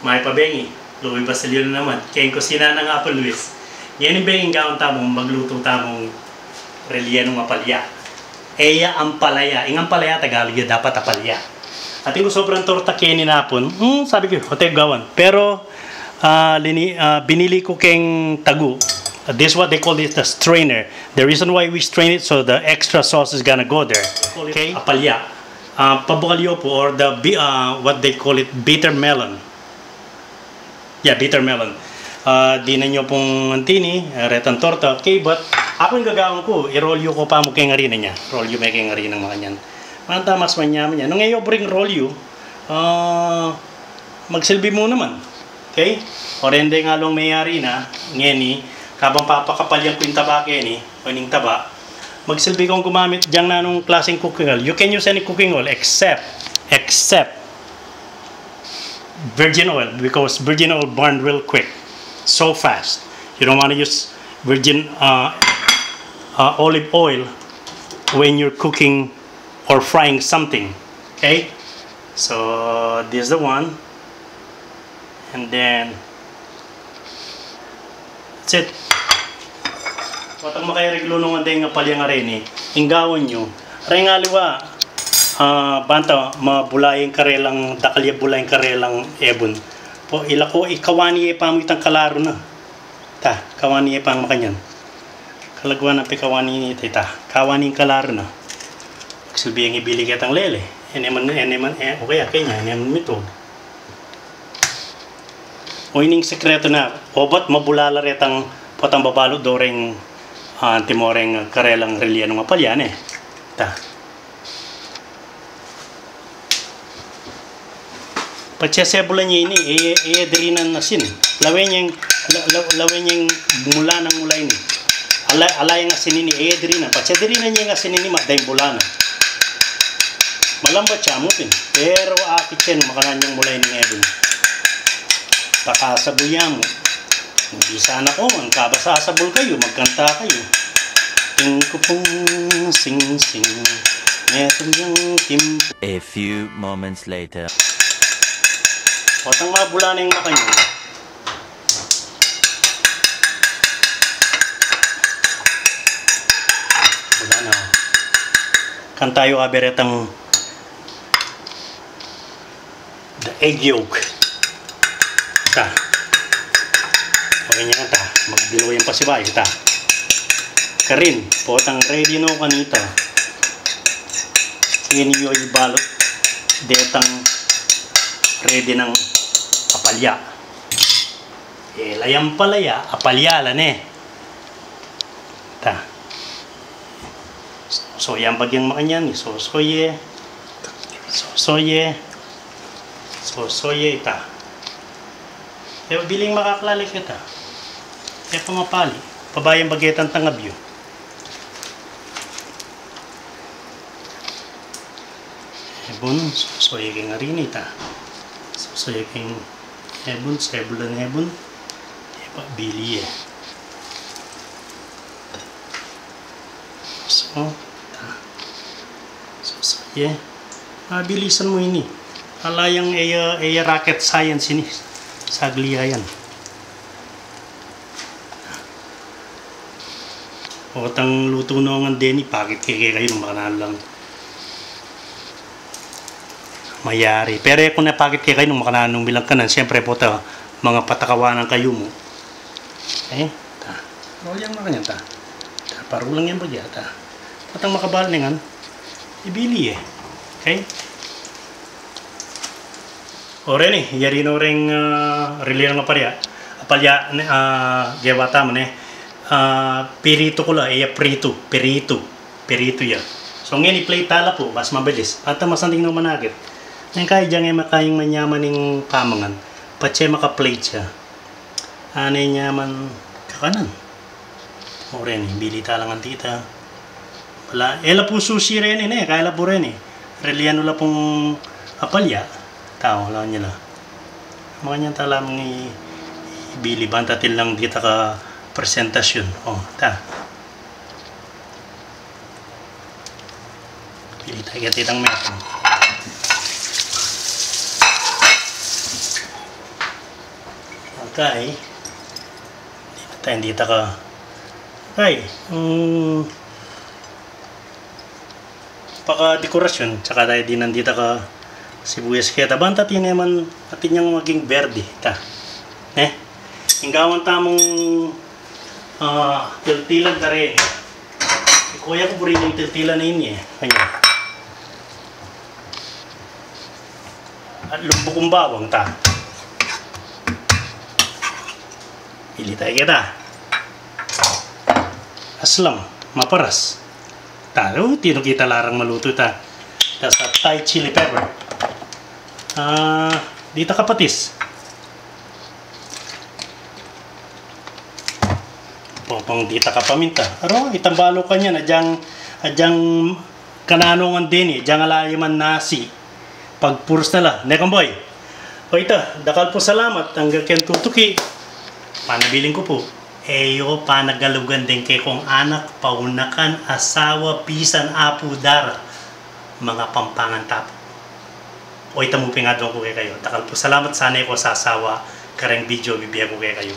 may pabengi. Louis Basilio na naman. Kaya yung kusina ng Apo Luis. Yan yung benging gawin tamong magluto tamong rellenong apalya. Eya ampalaya. Ang ampalaya Tagalog yun, dapat apalya. At yung sobrang torta kaya ninapon, sabi ko, hotel gawan. Pero, binili ko keng tagu. This is what they call it, the strainer. The reason why we strain it, so the extra sauce is gonna go there. Okay? Apalya. Pabukalyo po, or the, what they call it, bitter melon. Yeah, bitter melon. Di na nyo pong antini, retang torta. Okay, but ako yung gagawin ko, i-rolyo ko pa mo keng harina niya. Rolyo may keng harina mga yan. Manta mas manyaman niya. Nung ngayon bring rolyo, magsilbi mo naman. Okay? O rende nga long may harina, ngeni, kabang papakapalyan ko yung taba keni, o yung taba, magsilbi kong gumamit dyan na nung klaseng cooking oil. You can use any cooking oil except virgin oil, because virgin oil burn real quick, so fast. You don't want to use virgin olive oil when you're cooking or frying something. Okay, so this is the one, and then that's it. Watang makayariglo nung anday nga palyang areni, ingawon nyo, aray nga liwa, banta mabulayang karelang dakalya bulayang karelang ebon po ilako ikawani pa mo itang kalaro na ta kawani pa makanyan kalagwan na pikawani ni tita kawani kalaro na silbi ang ibili kitang lele eneman okay kanya eneman mitog o ining sekreto na obat mabulala retang potang babalo doreng timoreng karelang relya ng apalyan ta Patsasebula niya ini, dirinan na sin. Lawen niyang mula ng mula ini. Alay ang asin ini, dirinan. Patsadirinan niya ang asin ini, madayang mula na. Malambat siya mo pin. Pero akit siya nung makanan niyang mula ini ngayon. Pakasabuya mo. Hindi sana ko, ang kabasasabol kayo, magkanta kayo. Tingko pong sing-sing. Meron yung tim. A few moments later. Otang mabula na yung makanya. Wala na. Kan tayo aberetang the egg yolk. Ta. Pakanya ta. Magdilaw yung pasibay. Ta. Karin. Potang ready no kanita. Ini yung ibalot. Detang ready ng apalya. Layang palaya, apalya lan Ta. So yan bagyang makanyan, sosoye. Ta. Pero biling makaklalik kita. Kaya pumapali. Pabayang bagetan tangabyo. Ebon, sosoye keng arinita. So yung hebon, sebulan hebon, bili So, mabilisan mo ini. Alayang rocket science ini, saglia yan. Otang luto nongan deni, pakit kayo ng makanalo lang. Mayari. Pero kung napakit kayo nung makananong bilang kanan, siyempre po ta, mga patakawanan kayo mo. Ta. Rolyang makanyan ta. Parulang yan ba dyan ta. Patang makabal nga, ibili Okay? O rin yari no rin relirang apalya. Apalya, gewata mo pirito ko la, pirito ya. So ngayon i-play tala po, mas mabilis. At masanding ng managit. Nang kaya dyan makayang manyaman ng pamangan, patse maka-plate siya. Anay nyaman kakanan. O rin, bili talang ang tita. Wala, ela po sushi rin kaya po rin Reliano la pong apalya. Tao, lang nila. Mga niyan talang ibili, bantatil lang dito ka presentasyon. O, ta. Bili tayo titang meron. kay dito ka ay paka dekorasyon tsaka tayo din nandito ka sibuyas kaya tabanta tinaman atin yung maging verde ta hinggawan tamong tiltilan ta rin kuya ko po rin yung tiltilan na yun kanya at lumbok kong bawang ta pili tayo kita aslam maparas talo tino kita larang maluto ta tas Thai chili pepper dito kapatis pang dito ka paminta aro itambalo ka niyan adyang kananongan din adyang alayaman nasi pagpuros na la nekong boy o ito dakal po salamat hanggang ken tutuki panabiling ko po eyo panagalugan din kay kong anak paunakan asawa pisan apo dara mga pampangan tapo o ito mo pingadong ko kay kayo dakal po salamat sanay ko sa asawa kareng video bibigyan ko kay kayo